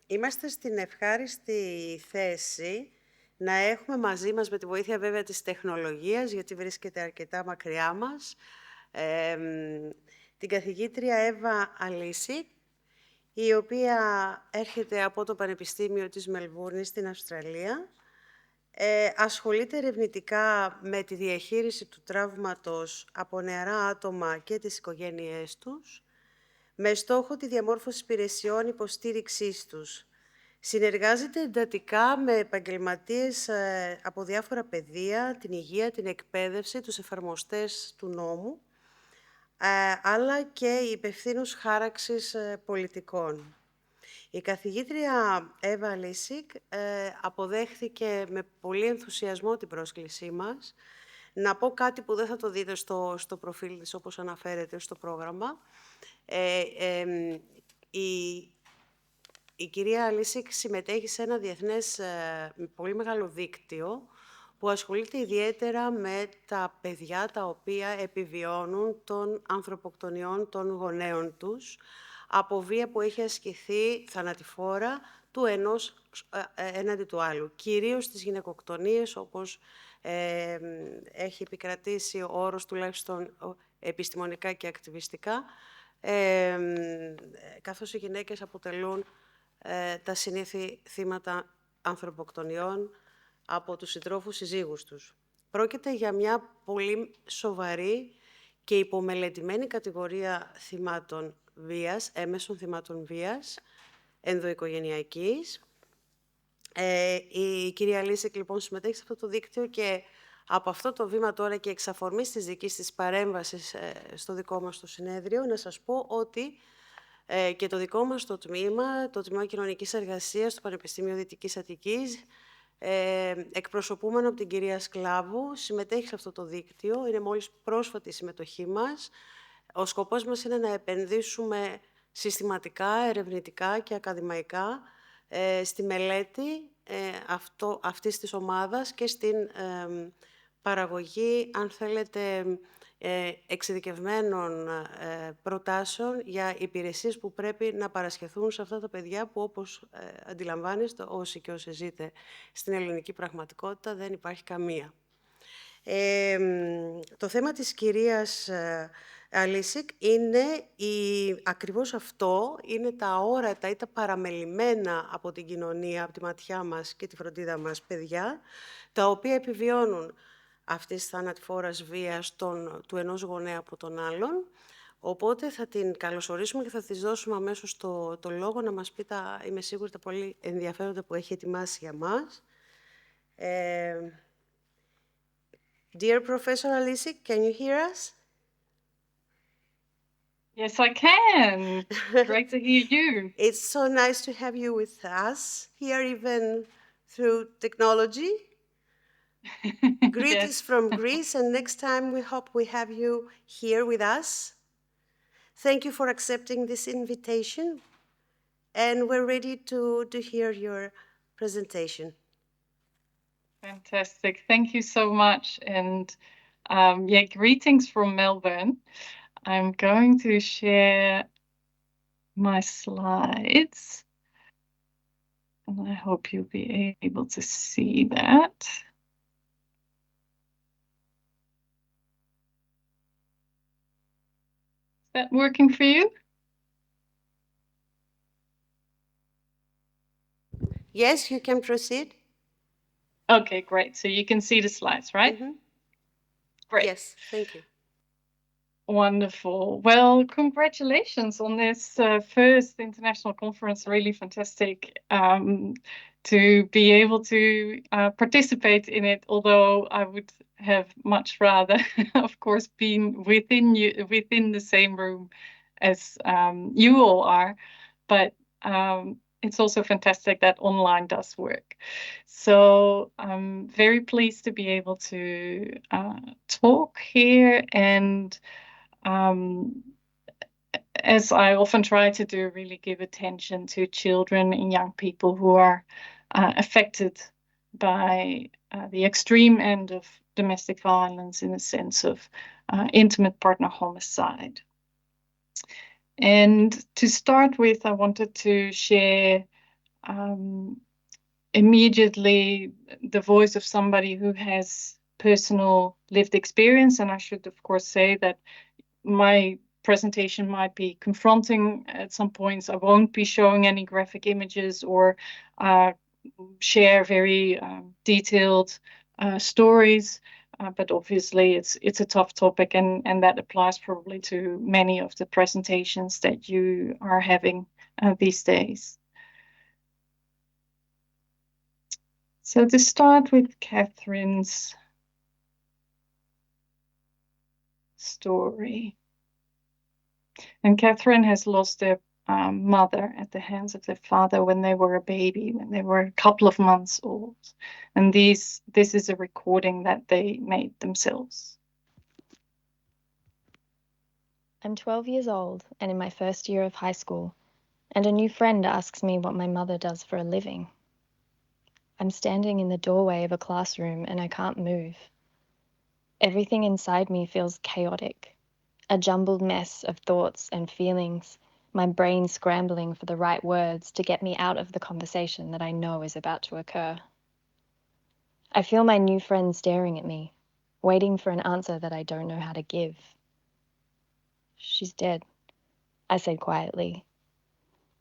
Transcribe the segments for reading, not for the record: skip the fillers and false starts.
Είμαστε στην ευχάριστη θέση να έχουμε μαζί μας, με τη βοήθεια βέβαια της τεχνολογίας, γιατί βρίσκεται αρκετά μακριά μας, την καθηγήτρια Εύα Αλίσικ, η οποία έρχεται από το Πανεπιστήμιο της Μελβούρνης στην Αυστραλία. Ασχολείται ερευνητικά με τη διαχείριση του τραύματος από νεαρά άτομα και τις οικογένειές τους, με στόχο τη διαμόρφωση υπηρεσιών υποστήριξής τους. Συνεργάζεται εντατικά με επαγγελματίες από διάφορα πεδία, την υγεία, την εκπαίδευση, τους εφαρμοστές του νόμου, αλλά και υπευθύνους χάραξης πολιτικών. Η καθηγήτρια Εύα Αλίσικ αποδέχθηκε με πολύ ενθουσιασμό την πρόσκλησή μας. Να πω κάτι που δεν θα το δείτε στο προφίλ της, όπως αναφέρεται στο πρόγραμμα. Η κυρία Αλίσικ συμμετέχει σε ένα διεθνές πολύ μεγάλο δίκτυο που ασχολείται ιδιαίτερα με τα παιδιά τα οποία επιβιώνουν των ανθρωποκτονιών των γονέων τους από βία που έχει ασκηθεί θανατηφόρα του ενός έναντι του άλλου. Κυρίως τις γυναικοκτονίες, όπως έχει επικρατήσει ο όρος τουλάχιστον επιστημονικά και ακτιβιστικά, καθώς οι γυναίκες αποτελούν τα συνήθη θύματα ανθρωποκτονιών από τους συντρόφους συζύγους τους. Πρόκειται για μια πολύ σοβαρή και υπομελετημένη κατηγορία θυμάτων βίας, έμεσων θυμάτων βίας, ενδοοικογενειακής. Η κυρία Αλίσικ λοιπόν συμμετέχει σε αυτό το δίκτυο και από αυτό το βήμα τώρα και εξ αφορμής της δικής της παρέμβασης στο δικό μας το συνέδριο, να σας πω ότι και το δικό μας το Τμήμα Κοινωνικής Εργασίας του Πανεπιστημίου Δυτικής Αττικής, εκπροσωπούμενο από την κυρία Σκλάβου, συμμετέχει σε αυτό το δίκτυο. Είναι μόλις πρόσφατη η συμμετοχή μας. Ο σκοπός μας είναι να επενδύσουμε συστηματικά, ερευνητικά και ακαδημαϊκά στη μελέτη αυτής της ομάδας και στην παραγωγή, αν θέλετε, εξειδικευμένων προτάσεων για υπηρεσίες που πρέπει να παρασχεθούν σε αυτά τα παιδιά που, όπως αντιλαμβάνεστε όσοι και όσοι ζείτε στην ελληνική πραγματικότητα, δεν υπάρχει καμία. Το θέμα της κυρίας Αλίσικ είναι ακριβώς αυτό, είναι τα αόρατα ή τα παραμελημένα από την κοινωνία, από τη ματιά μας και τη φροντίδα μας παιδιά, τα οποία επιβιώνουν αυτής της θανατηφόρας βίας του ενός γονέα από τον άλλον. Οπότε θα την καλωσορίσουμε και θα της δώσουμε αμέσως το λόγο να μας πει είμαι σίγουρη, τα πολύ ενδιαφέροντα που έχει ετοιμάσει για μας. Dear Professor Alisic, can you hear us? Yes, I can. Great to hear you. It's so nice to have you with us here, even through technology. Greetings from Greece, and next time we hope we have you here with us. Thank you for accepting this invitation, and we're ready to hear your presentation. Fantastic. Thank you so much. And greetings from Melbourne. I'm going to share my slides, and I hope you'll be able to see that. Is that working for you? Yes, you can proceed. Okay, great. So you can see the slides, right? Mm-hmm. Great. Yes, thank you. Wonderful. Well, congratulations on this first international conference. Really fantastic to be able to participate in it, although I would have much rather, of course, been within the same room as you all are. But it's also fantastic that online does work. So I'm very pleased to be able to talk here, and as I often try to do, really give attention to children and young people who are affected by the extreme end of domestic violence in the sense of intimate partner homicide. And to start with, I wanted to share immediately the voice of somebody who has personal lived experience. And I should, of course, say that my presentation might be confronting at some points. I won't be showing any graphic images or share very detailed stories. But obviously it's a tough topic, and that applies probably to many of the presentations that you are having these days. So to start with Catherine's story. And Catherine has lost their mother at the hands of their father when they were a baby, when they were a couple of months old. And this is a recording that they made themselves. I'm 12 years old and in my first year of high school, and a new friend asks me what my mother does for a living. I'm standing in the doorway of a classroom and I can't move. Everything inside me feels chaotic, a jumbled mess of thoughts and feelings, my brain scrambling for the right words to get me out of the conversation that I know is about to occur. I feel my new friend staring at me, waiting for an answer that I don't know how to give. She's dead, I said quietly.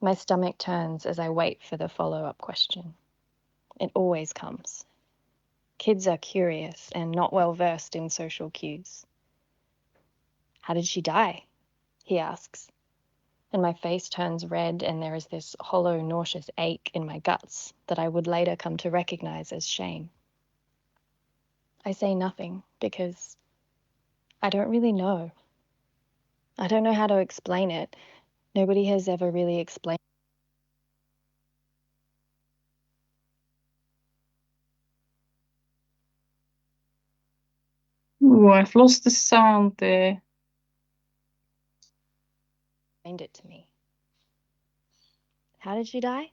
My stomach turns as I wait for the follow-up question. It always comes. Kids are curious and not well versed in social cues. How did she die? He asks. And my face turns red and there is this hollow, nauseous ache in my guts that I would later come to recognize as shame. I say nothing because I don't really know. I don't know how to explain it. Nobody has ever really explained. Ooh, I've lost the sound there. It to me. How did she die?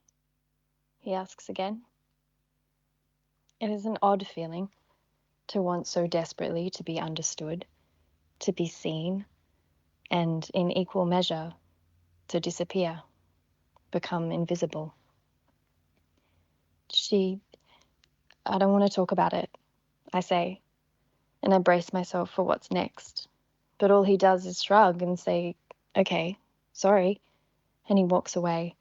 He asks again. It is an odd feeling to want so desperately to be understood, to be seen, and in equal measure, to disappear, become invisible. I don't want to talk about it, I say, and I brace myself for what's next. But all he does is shrug and say, okay, sorry, and he walks away.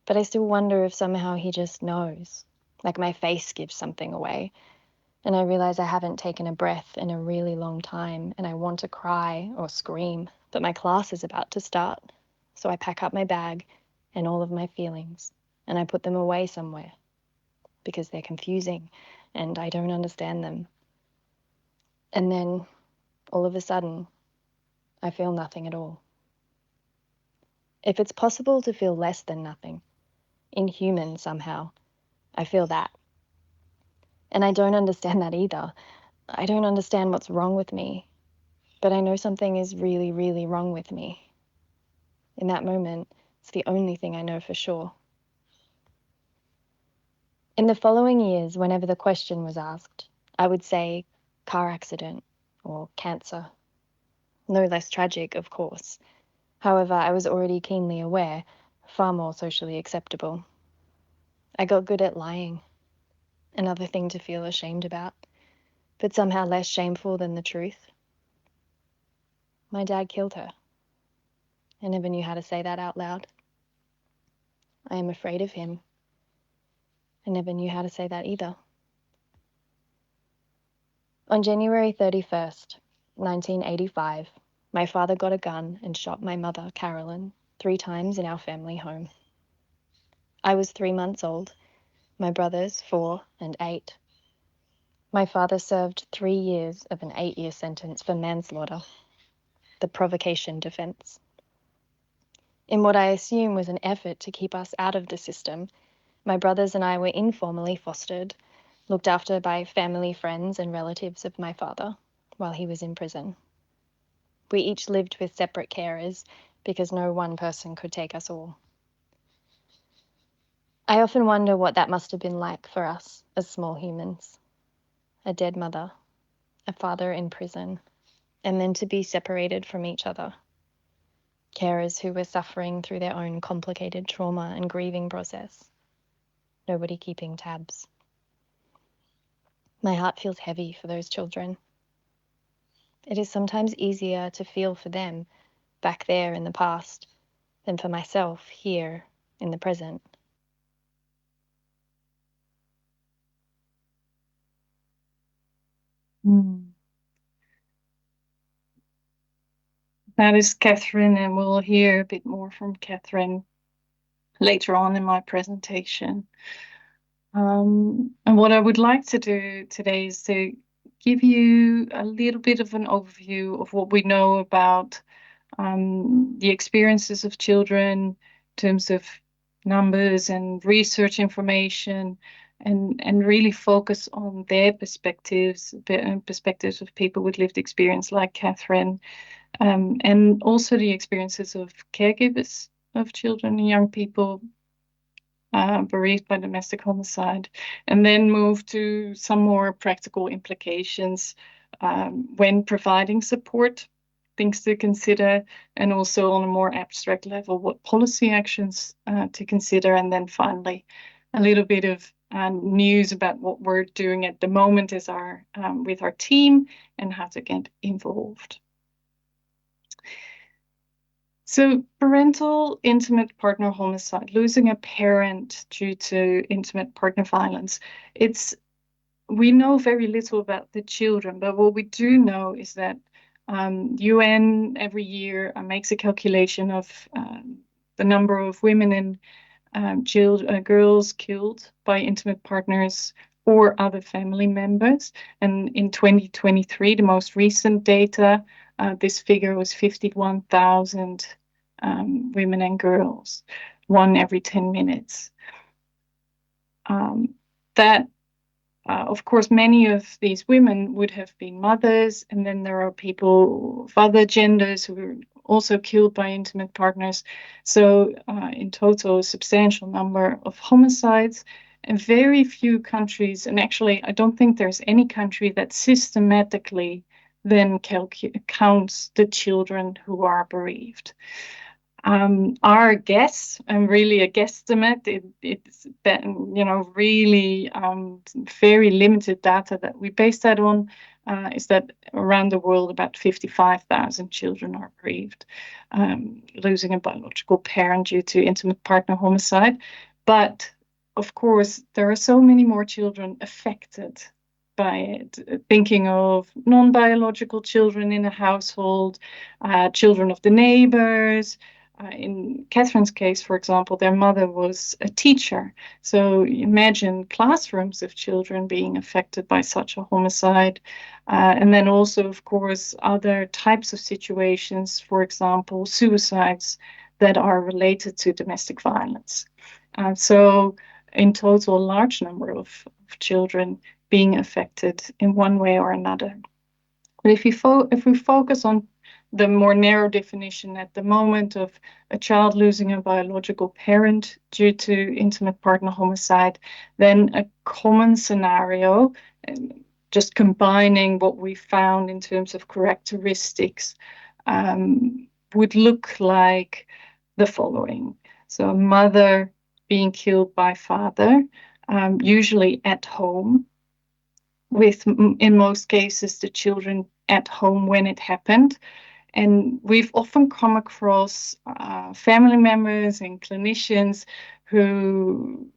But I still wonder if somehow he just knows, like my face gives something away. And I realize I haven't taken a breath in a really long time, and I want to cry or scream, but my class is about to start. So I pack up my bag and all of my feelings, and I put them away somewhere, because they're confusing and I don't understand them. And then, all of a sudden, I feel nothing at all. If it's possible to feel less than nothing, inhuman somehow, I feel that. And I don't understand that either. I don't understand what's wrong with me, but I know something is really, really wrong with me. In that moment, it's the only thing I know for sure. In the following years, whenever the question was asked, I would say car accident or cancer. No less tragic, of course. However, I was already keenly aware, far more socially acceptable. I got good at lying, another thing to feel ashamed about, but somehow less shameful than the truth. My dad killed her. I never knew how to say that out loud. I am afraid of him. I never knew how to say that either. On January 31st, 1985, my father got a gun and shot my mother, Carolyn, 3 times in our family home. I was 3 months old, my brothers 4 and 8. My father served 3 years of an 8-year sentence for manslaughter, the provocation defense. In what I assume was an effort to keep us out of the system, my brothers and I were informally fostered, looked after by family, friends, and relatives of my father while he was in prison. We each lived with separate carers because no one person could take us all. I often wonder what that must have been like for us as small humans. A dead mother, a father in prison, and then to be separated from each other. Carers who were suffering through their own complicated trauma and grieving process. nobody keeping tabs. My heart feels heavy for those children. It is sometimes easier to feel for them back there in the past than for myself here in the present. That is Catherine, and we'll hear a bit more from Catherine later on in my presentation. And what I would like to do today is to give you a little bit of an overview of what we know about the experiences of children in terms of numbers and research information, and really focus on their perspectives of people with lived experience like Catherine, and also the experiences of caregivers of children and young people bereaved by domestic homicide, and then move to some more practical implications when providing support, things to consider, and also on a more abstract level, what policy actions to consider, and then finally a little bit of news about what we're doing at the moment as with our team and how to get involved. So parental intimate partner homicide, losing a parent due to intimate partner violence, we know very little about the children, but what we do know is that UN every year makes a calculation of the number of women and girls killed by intimate partners or other family members. And in 2023, the most recent data, this figure was 51,000 women and girls, one every 10 minutes. Of course, many of these women would have been mothers, and then there are people of other genders who were also killed by intimate partners. So in total, a substantial number of homicides, and very few countries, and actually I don't think there's any country that systematically then counts the children who are bereaved. Our guess, and really a guesstimate, it's really very limited data that we base that on, is that around the world about 55,000 children are bereaved, losing a biological parent due to intimate partner homicide. But of course, there are so many more children affected by it, thinking of non-biological children in a household, children of the neighbors. In Catherine's case, for example, their mother was a teacher. So imagine classrooms of children being affected by such a homicide. And then also, of course, other types of situations, for example, suicides that are related to domestic violence. So in total, a large number of children being affected in one way or another. But if we focus on the more narrow definition at the moment of a child losing a biological parent due to intimate partner homicide, then a common scenario, just combining what we found in terms of characteristics, would look like the following. So a mother being killed by father, usually at home, with, in most cases, the children at home when it happened. And we've often come across family members and clinicians who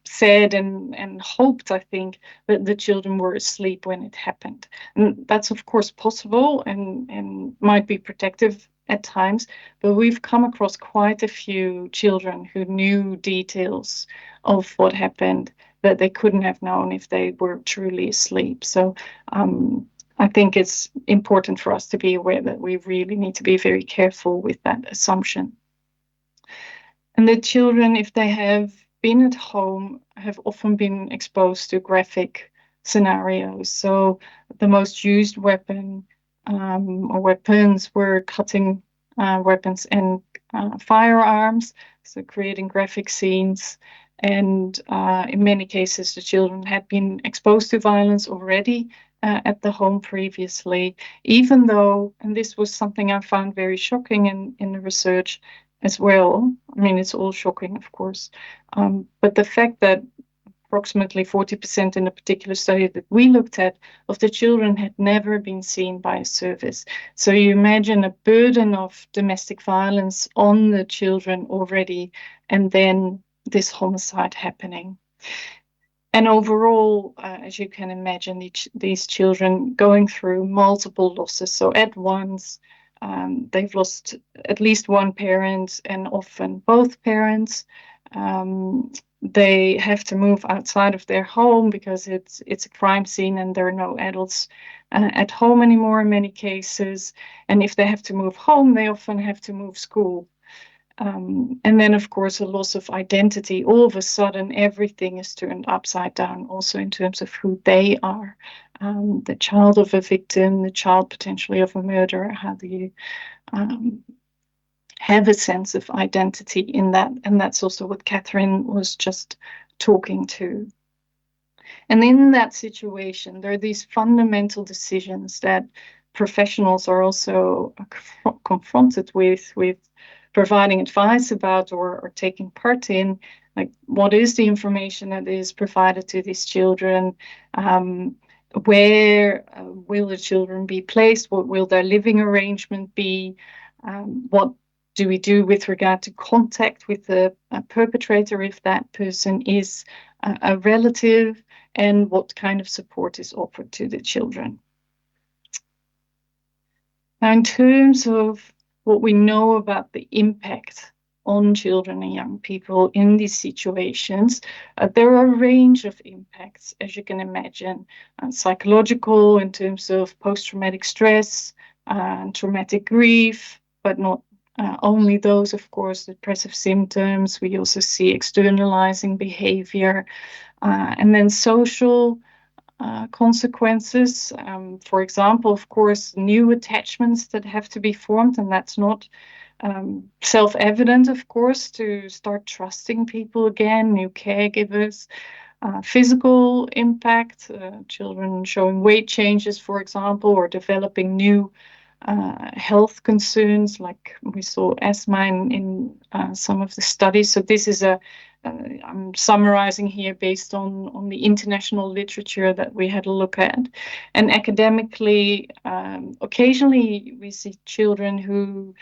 said and hoped, I think, that the children were asleep when it happened. And that's, of course, possible and might be protective at times, but we've come across quite a few children who knew details of what happened that they couldn't have known if they were truly asleep. So I think it's important for us to be aware that we really need to be very careful with that assumption. And the children, if they have been at home, have often been exposed to graphic scenarios. So the most used weapon or weapons were cutting weapons and firearms, so creating graphic scenes. And in many cases, the children had been exposed to violence already at the home previously, even though, and this was something I found very shocking in the research, as well. I mean, it's all shocking, of course. But the fact that approximately 40% in a particular study that we looked at of the children had never been seen by a service. So you imagine a burden of domestic violence on the children already, and then this homicide happening. And overall, as you can imagine, these children going through multiple losses. So at once, they've lost at least one parent and often both parents. They have to move outside of their home because it's a crime scene and there are no adults at home anymore in many cases. And if they have to move home, they often have to move school. And then, of course, a loss of identity. All of a sudden, everything is turned upside down, also in terms of who they are. The child of a victim, the child potentially of a murderer. How do you have a sense of identity in that? And that's also what Catherine was just talking to. And in that situation, there are these fundamental decisions that professionals are also confronted with providing advice about or taking part in, like what is the information that is provided to these children, where will the children be placed, what will their living arrangement be, what do we do with regard to contact with the perpetrator if that person is a relative, and what kind of support is offered to the children. Now, in terms of what we know about the impact on children and young people in these situations, there are a range of impacts, as you can imagine, psychological in terms of post-traumatic stress, traumatic grief, but not only those, of course, depressive symptoms. We also see externalizing behavior, and then social consequences. For example, of course, new attachments that have to be formed, and that's not self-evident, of course, to start trusting people again, new caregivers. Physical impact, children showing weight changes, for example, or developing new health concerns, like we saw asthma in some of the studies. So this is I'm summarizing here based on the international literature that we had a look at. And academically, occasionally we see children who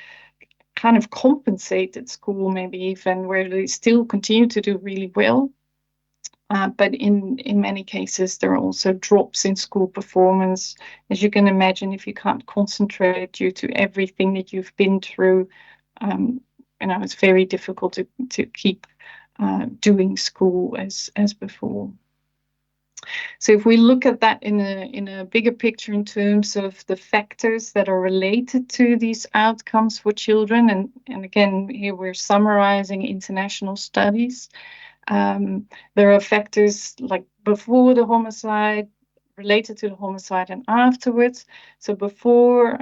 kind of compensate at school, maybe even where they still continue to do really well. But in many cases, there are also drops in school performance. As you can imagine, if you can't concentrate due to everything that you've been through, it's very difficult to keep doing school as before. So if we look at that in a bigger picture in terms of the factors that are related to these outcomes for children, and again, here we're summarizing international studies. There are factors like before the homicide, related to the homicide, and afterwards. So before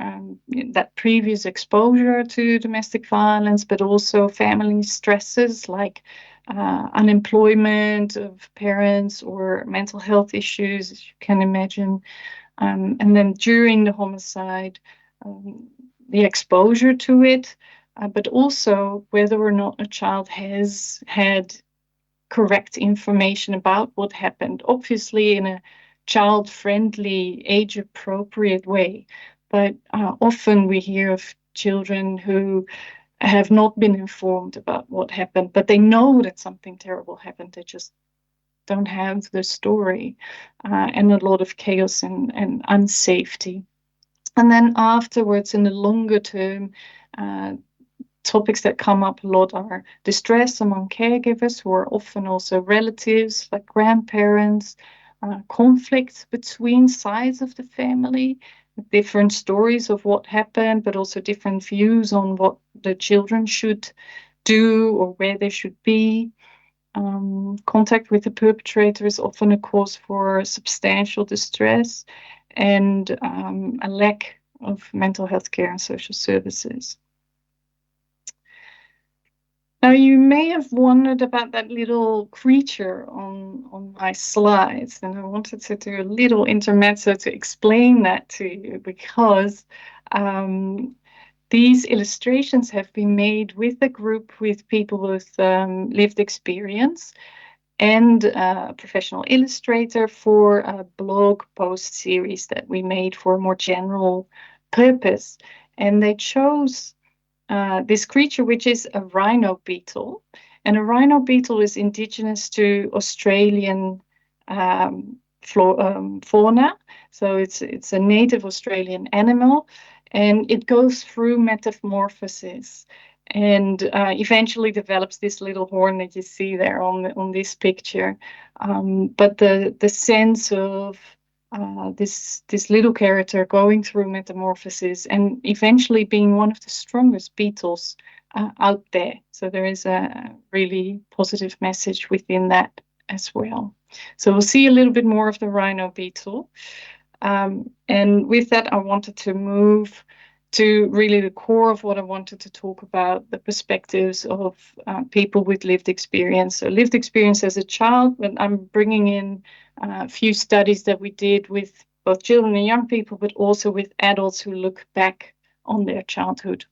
that previous exposure to domestic violence, but also family stresses like unemployment of parents or mental health issues, as you can imagine. And then during the homicide, the exposure to it, but also whether or not a child has had correct information about what happened, obviously in a child-friendly, age-appropriate way. But often we hear of children who have not been informed about what happened, but they know that something terrible happened. They just don't have the story, and a lot of chaos and unsafety. And then afterwards, in the longer term, topics that come up a lot are distress among caregivers, who are often also relatives, like grandparents, conflicts between sides of the family, different stories of what happened, but also different views on what the children should do or where they should be. Contact with the perpetrator is often a cause for substantial distress and a lack of mental health care and social services. Now, you may have wondered about that little creature on my slides, and I wanted to do a little intermezzo to explain that to you, because these illustrations have been made with a group with people with lived experience and a professional illustrator for a blog post series that we made for a more general purpose. And they chose this creature, which is a rhino beetle. And a rhino beetle is indigenous to Australian fauna. So it's a native Australian animal, and it goes through metamorphosis and eventually develops this little horn that you see there on this picture. But the sense of this little character going through metamorphosis and eventually being one of the strongest beetles out there. So there is a really positive message within that as well. So we'll see a little bit more of the rhino beetle. And with that, I wanted to move to really the core of what I wanted to talk about, the perspectives of people with lived experience. So lived experience as a child, but I'm bringing in a few studies that we did with both children and young people, but also with adults who look back on their childhood.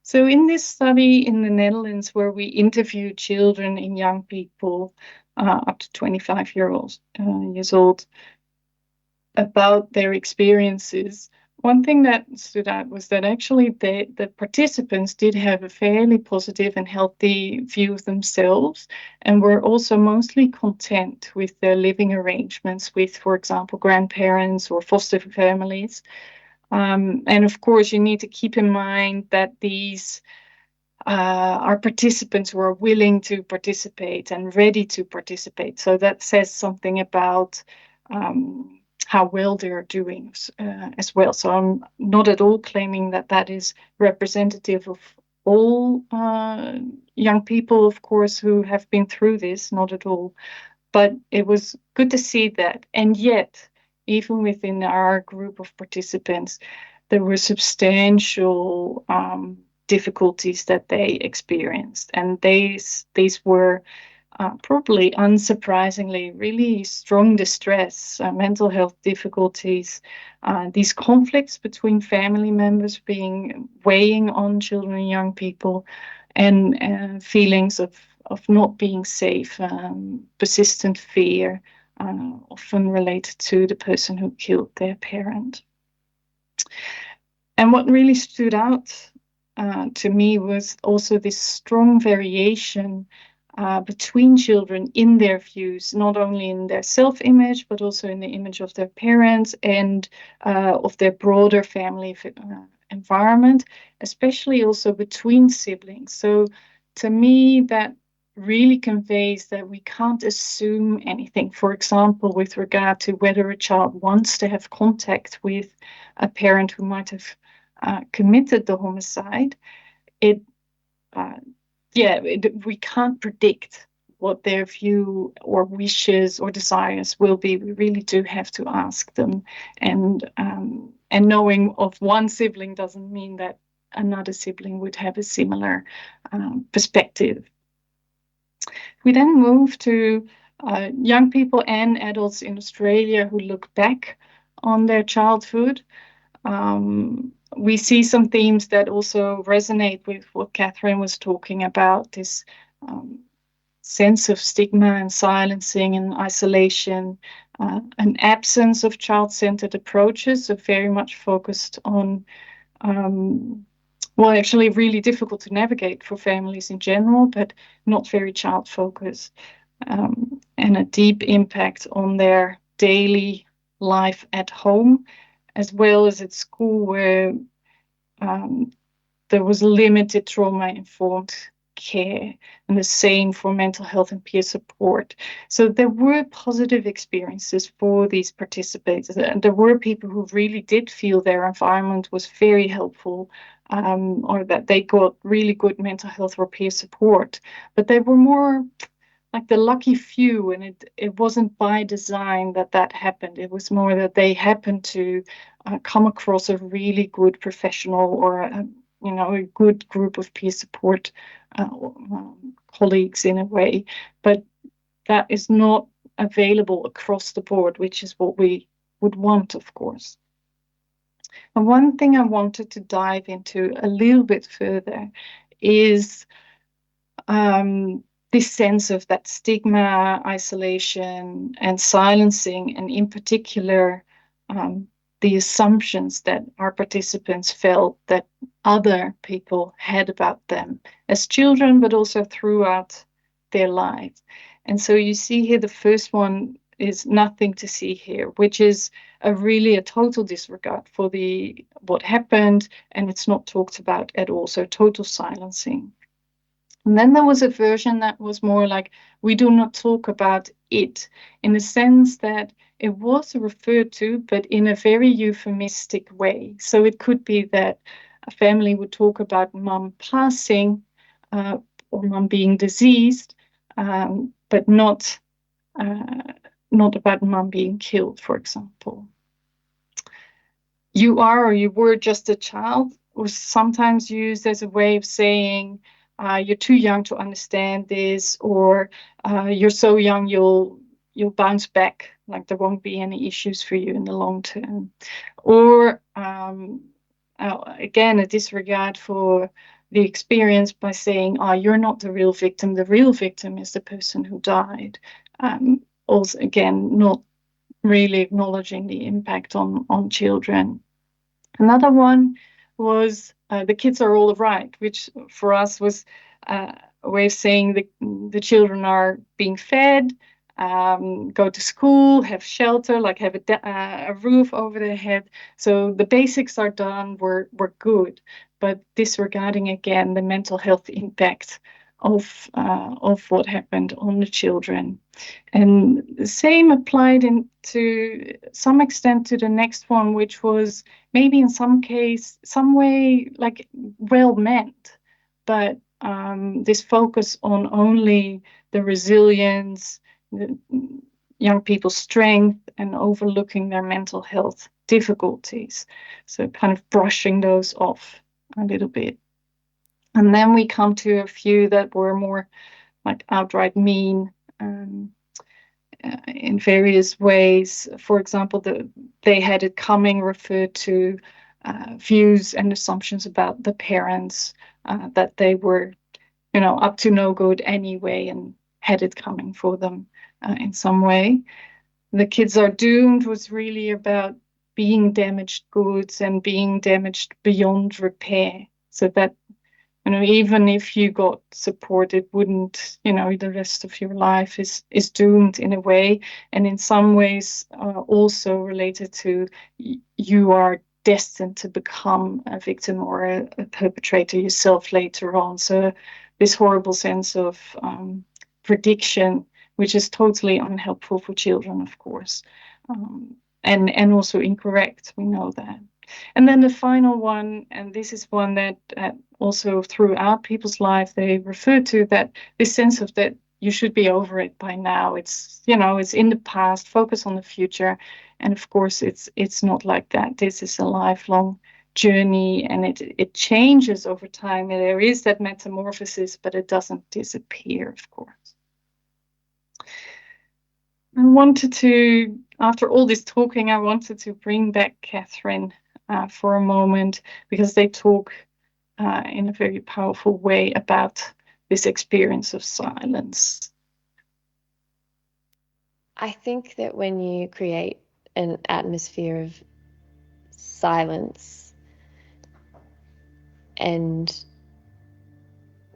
So in this study in the Netherlands, where we interviewed children and young people up to 25 years old about their experiences, one thing that stood out was that actually the participants did have a fairly positive and healthy view of themselves, and were also mostly content with their living arrangements with, for example, grandparents or foster families. And of course, you need to keep in mind that these are participants who are willing to participate and ready to participate. So that says something about how well they're doing as well. So I'm not at all claiming that that is representative of all young people, of course, who have been through this, not at all. But it was good to see that. And yet, even within our group of participants, there were substantial difficulties that they experienced. And these were probably unsurprisingly really strong distress, mental health difficulties, these conflicts between family members weighing on children and young people, and feelings of not being safe, persistent fear, often related to the person who killed their parent. And what really stood out to me was also this strong variation between children in their views, not only in their self-image, but also in the image of their parents and of their broader family environment, especially also between siblings. So to me, that really conveys that we can't assume anything. For example, with regard to whether a child wants to have contact with a parent who might have committed the homicide, we can't predict what their view or wishes or desires will be. We really do have to ask them. And knowing of one sibling doesn't mean that another sibling would have a similar perspective. We then move to young people and adults in Australia who look back on their childhood. We see some themes that also resonate with what Catherine was talking about, this sense of stigma and silencing and isolation, an absence of child-centered approaches, so very much focused on, actually really difficult to navigate for families in general, but not very child-focused, and a deep impact on their daily life at home, as well as at school, where there was limited trauma-informed care, and the same for mental health and peer support. So there were positive experiences for these participants, and there were people who really did feel their environment was very helpful, or that they got really good mental health or peer support. But they were more like the lucky few, and it wasn't by design that happened. It was more that they happened to come across a really good professional or a good group of peer support colleagues in a way. But that is not available across the board, which is what we would want, of course. And one thing I wanted to dive into a little bit further is this sense of that stigma, isolation, and silencing, and in particular, the assumptions that our participants felt that other people had about them as children, but also throughout their lives. And so you see here, the first one is nothing to see here, which is a total disregard for what happened, and it's not talked about at all. So total silencing. And then there was a version that was more like, we do not talk about it, in the sense that it was referred to, but in a very euphemistic way. So it could be that a family would talk about mum passing or mum being diseased, but not about mum being killed, for example. You are or you were just a child was sometimes used as a way of saying, you're too young to understand this, or you're so young you'll bounce back, like there won't be any issues for you in the long term. Or again, a disregard for the experience by saying, you're not the real victim. The real victim is the person who died. Also, again, not really acknowledging the impact on children. Another one was the kids are all right, which for us was a way of saying the children are being fed, go to school, have shelter, like have a roof over their head. So the basics are done, we're good, but disregarding again the mental health impact of what happened on the children. And the same applied to some extent to the next one, which was maybe in some way like well meant, but this focus on only the resilience, the young people's strength, and overlooking their mental health difficulties. So kind of brushing those off a little bit. And then we come to a few that were more like outright mean in various ways. For example, they had it coming referred to views and assumptions about the parents, that they were, up to no good anyway, and had it coming for them in some way. The kids are doomed was really about being damaged goods and being damaged beyond repair. So that, even if you got support, it wouldn't, the rest of your life is doomed in a way. And in some ways also related to you are destined to become a victim or a perpetrator yourself later on. So this horrible sense of prediction, which is totally unhelpful for children, of course, and also incorrect, we know that. And then the final one, and this is one that also throughout people's life, they refer to that this sense of that you should be over it by now. It's, it's in the past, focus on the future. And of course, it's not like that. This is a lifelong journey, and it changes over time. And there is that metamorphosis, but it doesn't disappear, of course. I wanted to, after all this talking, I wanted to bring back Catherine for a moment, because they talk in a very powerful way about this experience of silence. I think that when you create an atmosphere of silence and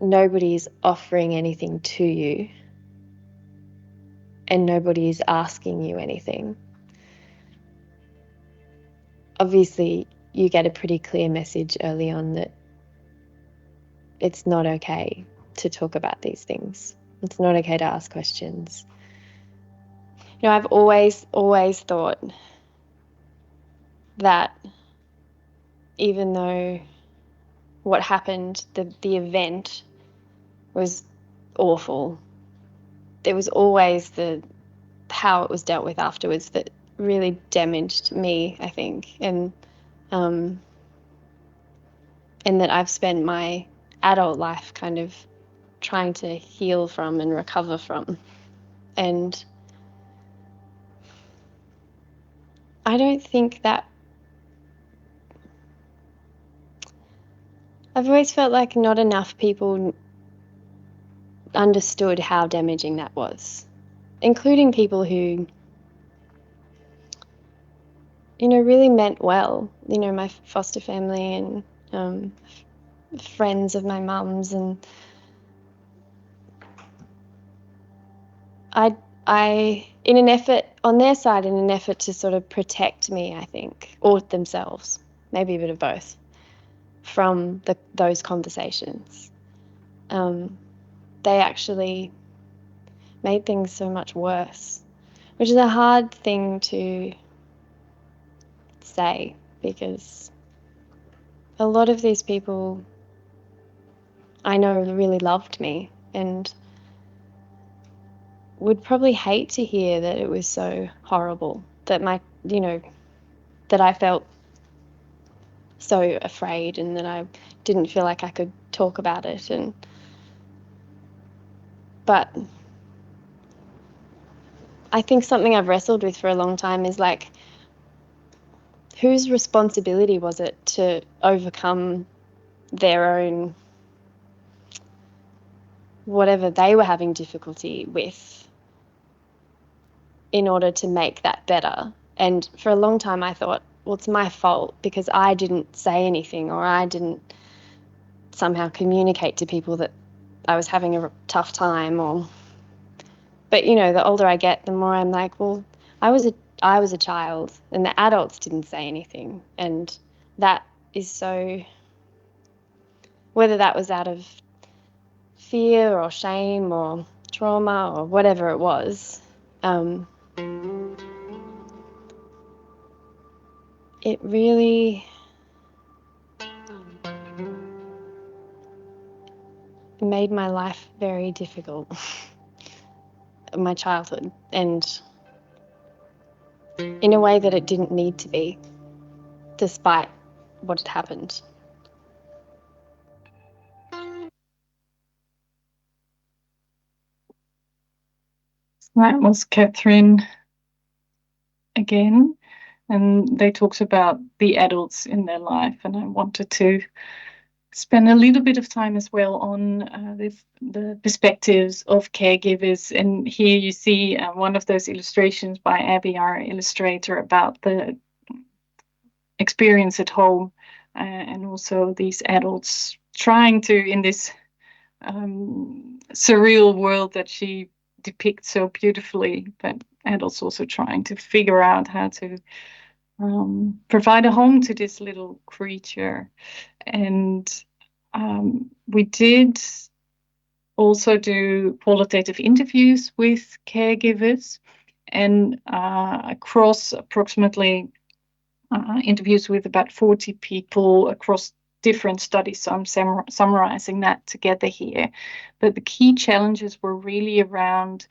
nobody's offering anything to you and nobody's asking you anything, obviously you get a pretty clear message early on that it's not okay to talk about these things. It's not okay to ask questions. I've always thought that even though what happened, the event was awful, there was always how it was dealt with afterwards that really damaged me, I think, and that I've spent my adult life kind of trying to heal from and recover from. And I don't think that I've always felt like not enough people understood how damaging that was, including people who, you know, really meant well. You know, my foster family and friends of my mum's, and I, in an effort on their side, in an effort to sort of protect me, I think, or themselves, maybe a bit of both, from those conversations. They actually made things so much worse, which is a hard thing to say because a lot of these people I know really loved me and would probably hate to hear that it was so horrible, that that I felt so afraid and that I didn't feel like I could talk about it. But I think something I've wrestled with for a long time is like, whose responsibility was it to overcome their own, whatever they were having difficulty with, in order to make that better? And for a long time I thought, well, it's my fault because I didn't say anything, or I didn't somehow communicate to people that I was having a tough time. But you know, the older I get, the more I'm like, well, I was a child and the adults didn't say anything. And that is so, whether that was out of fear or shame or trauma or whatever it was, it really made my life very difficult, my childhood, and in a way that it didn't need to be, despite what had happened. That was Catherine again, and they talked about the adults in their life, and I wanted to spend a little bit of time as well on the perspectives of caregivers. And here you see one of those illustrations by Abby, our illustrator, about the experience at home, and also these adults trying to, in this surreal world that she depicts so beautifully, but adults also trying to figure out how to provide a home to this little creature. And we did also do qualitative interviews with caregivers, and across approximately interviews with about 40 people across different studies. So I'm summarizing that together here. But the key challenges were really around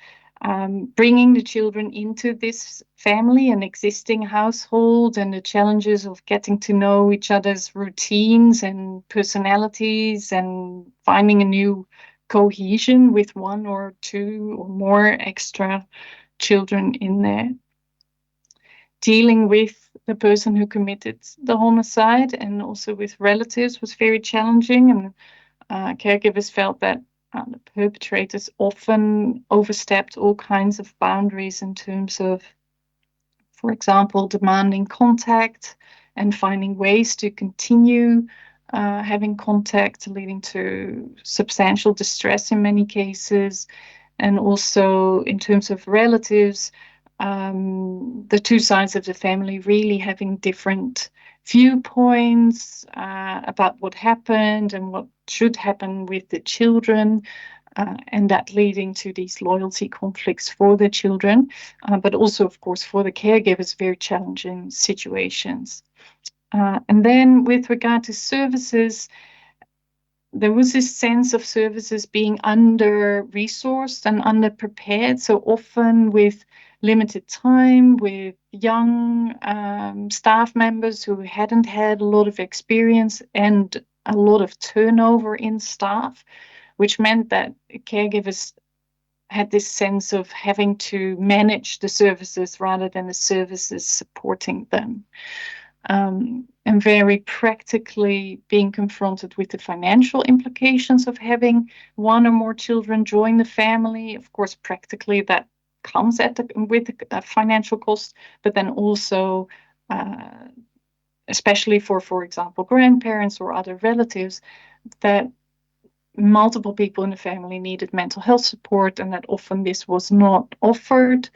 bringing the children into this family and existing household, and the challenges of getting to know each other's routines and personalities and finding a new cohesion with one or two or more extra children in there. Dealing with the person who committed the homicide and also with relatives was very challenging, and caregivers felt that the perpetrators often overstepped all kinds of boundaries in terms of, for example, demanding contact and finding ways to continue having contact, leading to substantial distress in many cases. And also in terms of relatives, the two sides of the family really having different viewpoints about what happened and what should happen with the children, and that leading to these loyalty conflicts for the children, but also, of course, for the caregivers, very challenging situations. And then with regard to services, there was this sense of services being under-resourced and under-prepared, so often with limited time, with young staff members who hadn't had a lot of experience and a lot of turnover in staff, which meant that caregivers had this sense of having to manage the services rather than the services supporting them. And and very practically being confronted with the financial implications of having one or more children join the family. Of course, practically that comes with a financial cost, but then also especially for example, grandparents or other relatives, that multiple people in the family needed mental health support, and that often this was not offered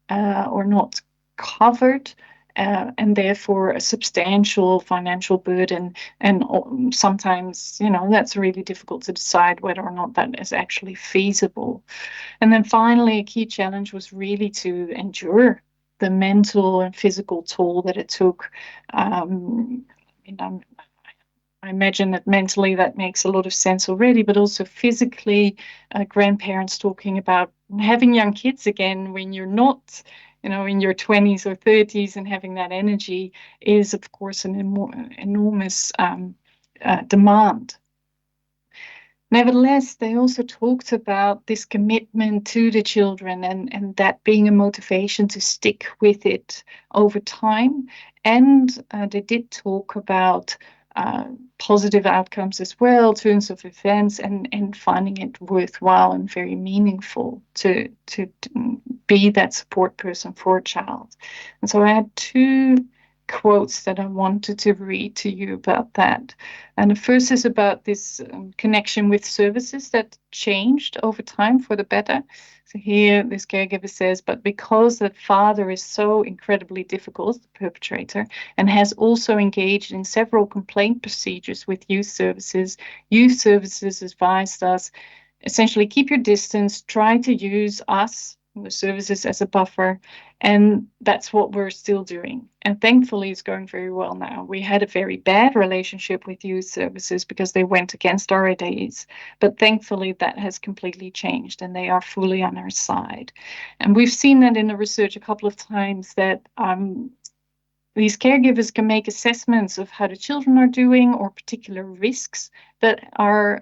or not covered, and therefore a substantial financial burden. And sometimes, that's really difficult to decide whether or not that is actually feasible. And then finally, a key challenge was really to endure the mental and physical toll that it took. I imagine that mentally that makes a lot of sense already, but also physically, grandparents talking about having young kids again when you're not, in your 20s or 30s, and having that energy is, of course, an enormous demand. Nevertheless, they also talked about this commitment to the children and that being a motivation to stick with it over time. And they did talk about positive outcomes as well, turns of events, and finding it worthwhile and very meaningful to be that support person for a child. And so I had two quotes that I wanted to read to you about that. And the first is about this connection with services that changed over time for the better. So here this caregiver says, but because the father is so incredibly difficult, the perpetrator, and has also engaged in several complaint procedures with youth services advised us, essentially keep your distance, try to use us, the services, as a buffer. And that's what we're still doing. And thankfully, it's going very well now. We had a very bad relationship with youth services because they went against our ideas. But thankfully, that has completely changed and they are fully on our side. And we've seen that in the research a couple of times, that these caregivers can make assessments of how the children are doing or particular risks that are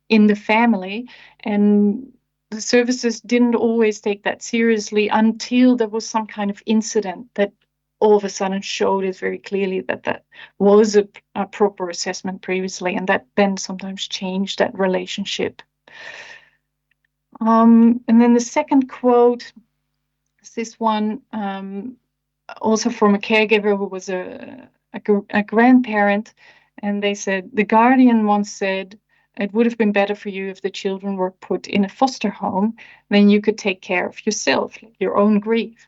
in the family. And the services didn't always take that seriously until there was some kind of incident that all of a sudden showed it very clearly that was a proper assessment previously, and that then sometimes changed that relationship. And then the second quote is this one, also from a caregiver who was a grandparent, and they said, the guardian once said, it would have been better for you if the children were put in a foster home, then you could take care of yourself, like your own grief.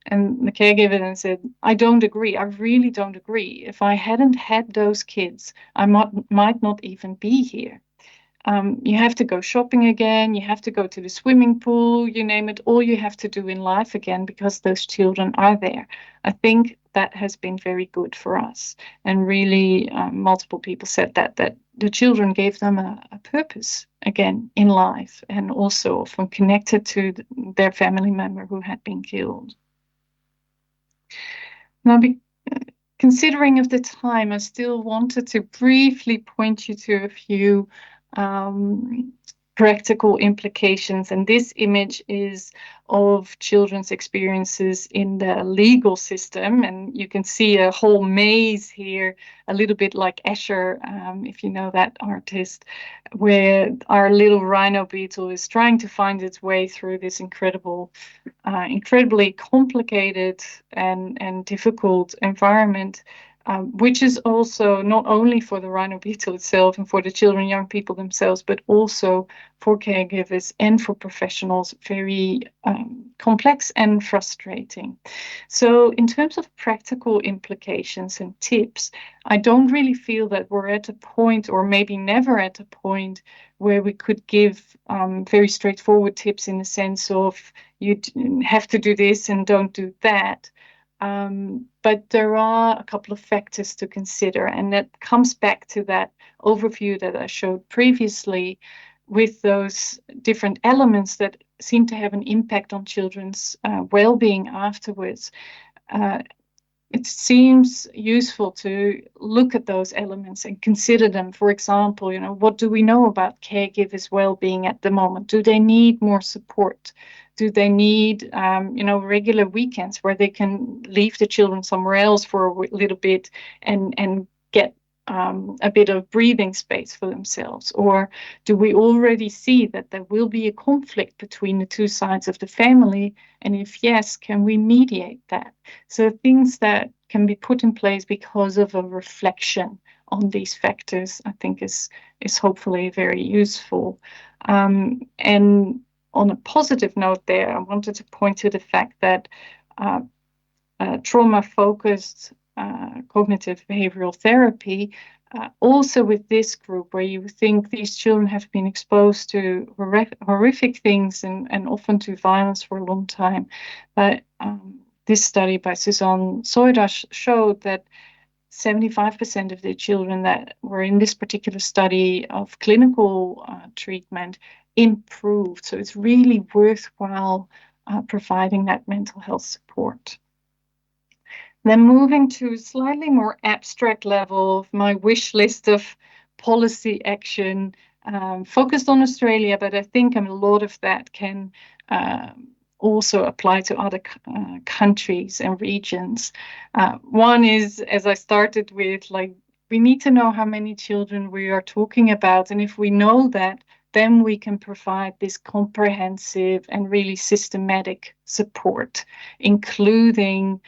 And the caregiver then said, I don't agree. I really don't agree. If I hadn't had those kids, I might not even be here. You have to go shopping again. You have to go to the swimming pool, you name it. All you have to do in life again because those children are there. I think that has been very good for us. And really, multiple people said that the children gave them a purpose again in life, and also often connected to their family member who had been killed. Now, considering of the time, I still wanted to briefly point you to a few practical implications. And this image is of children's experiences in the legal system. And you can see a whole maze here, a little bit like Escher, if you know that artist, where our little rhino beetle is trying to find its way through this incredibly complicated and difficult environment. Which is also not only for the rhino beetle itself and for the children, young people themselves, but also for caregivers and for professionals, very complex and frustrating. So in terms of practical implications and tips, I don't really feel that we're at a point, or maybe never at a point, where we could give very straightforward tips in the sense of you have to do this and don't do that. But there are a couple of factors to consider, and that comes back to that overview that I showed previously with those different elements that seem to have an impact on children's well-being afterwards. It seems useful to look at those elements and consider them. For example, what do we know about caregivers' well-being at the moment? Do they need more support? Do they need, regular weekends where they can leave the children somewhere else for a little bit and get a bit of breathing space for themselves? Or do we already see that there will be a conflict between the two sides of the family? And if yes, can we mediate that? So things that can be put in place because of a reflection on these factors, I think is hopefully very useful. And on a positive note there, I wanted to point to the fact that trauma-focused cognitive behavioral therapy, also with this group where you think these children have been exposed to horrific things and often to violence for a long time. But this study by Suzanne Soidas showed that 75% of the children that were in this particular study of clinical treatment improved. So it's really worthwhile providing that mental health support. Then moving to a slightly more abstract level of my wish list of policy action, focused on Australia, but I think a lot of that can also apply to other countries and regions. One is, as I started with, we need to know how many children we are talking about. And if we know that, then we can provide this comprehensive and really systematic support, including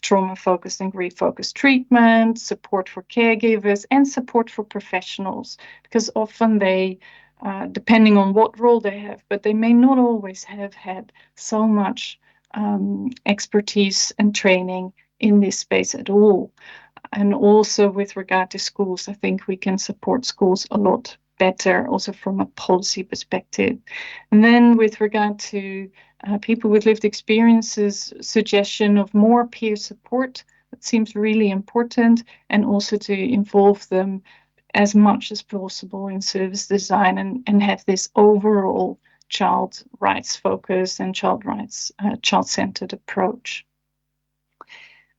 trauma-focused and grief-focused treatment, support for caregivers, and support for professionals, because often they, depending on what role they have, but they may not always have had so much expertise and training in this space at all. And also with regard to schools, I think we can support schools a lot better, also from a policy perspective. And then with regard to people with lived experiences, suggestion of more peer support, that seems really important, and also to involve them as much as possible in service design and have this overall child rights focus and child-centered approach.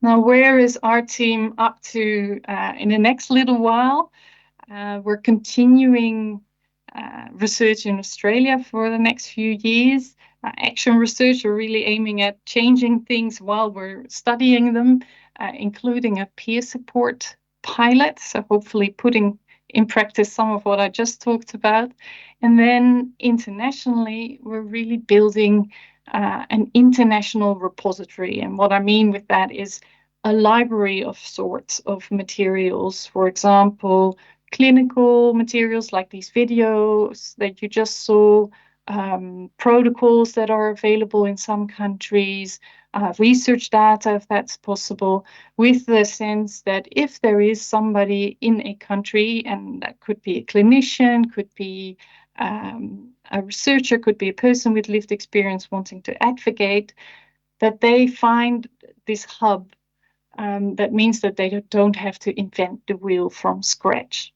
Now, where is our team up to in the next little while? We're continuing research in Australia for the next few years. Action research, we're really aiming at changing things while we're studying them, including a peer support pilot, so hopefully putting in practice some of what I just talked about. And then internationally, we're really building an international repository. And what I mean with that is a library of sorts of materials, for example, clinical materials like these videos that you just saw, protocols that are available in some countries, research data if that's possible, with the sense that if there is somebody in a country, and that could be a clinician, could be a researcher, could be a person with lived experience wanting to advocate, that they find this hub. That means that they don't have to invent the wheel from scratch.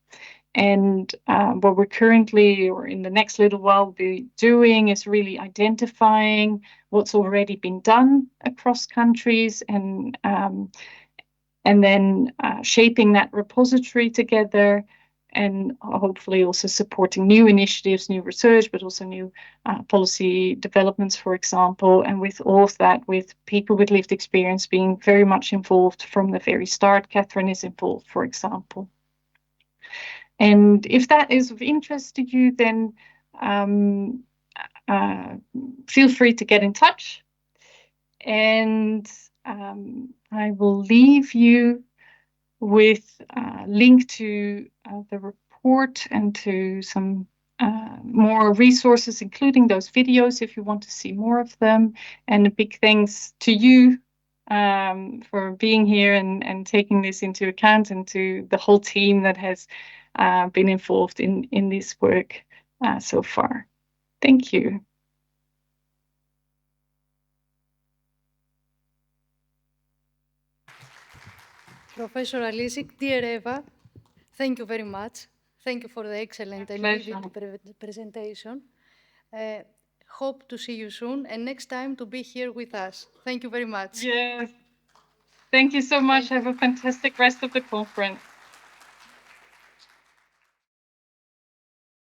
And what we're currently, or in the next little while, be doing is really identifying what's already been done across countries, and then shaping that repository together, and hopefully also supporting new initiatives, new research, but also new policy developments, for example. And with all of that, with people with lived experience being very much involved from the very start. Catherine is involved, for example. And if that is of interest to you, then feel free to get in touch. And I will leave you with a link to the report and to some more resources, including those videos if you want to see more of them. And a big thanks to you for being here and taking this into account, and to the whole team that has been involved in this work so far. Thank you. Professor Alisic, dear Eva, thank you very much. Thank you for the excellent and vivid presentation. Hope to see you soon, and next time to be here with us. Thank you very much. Yes. Thank you so much. Have a fantastic rest of the conference.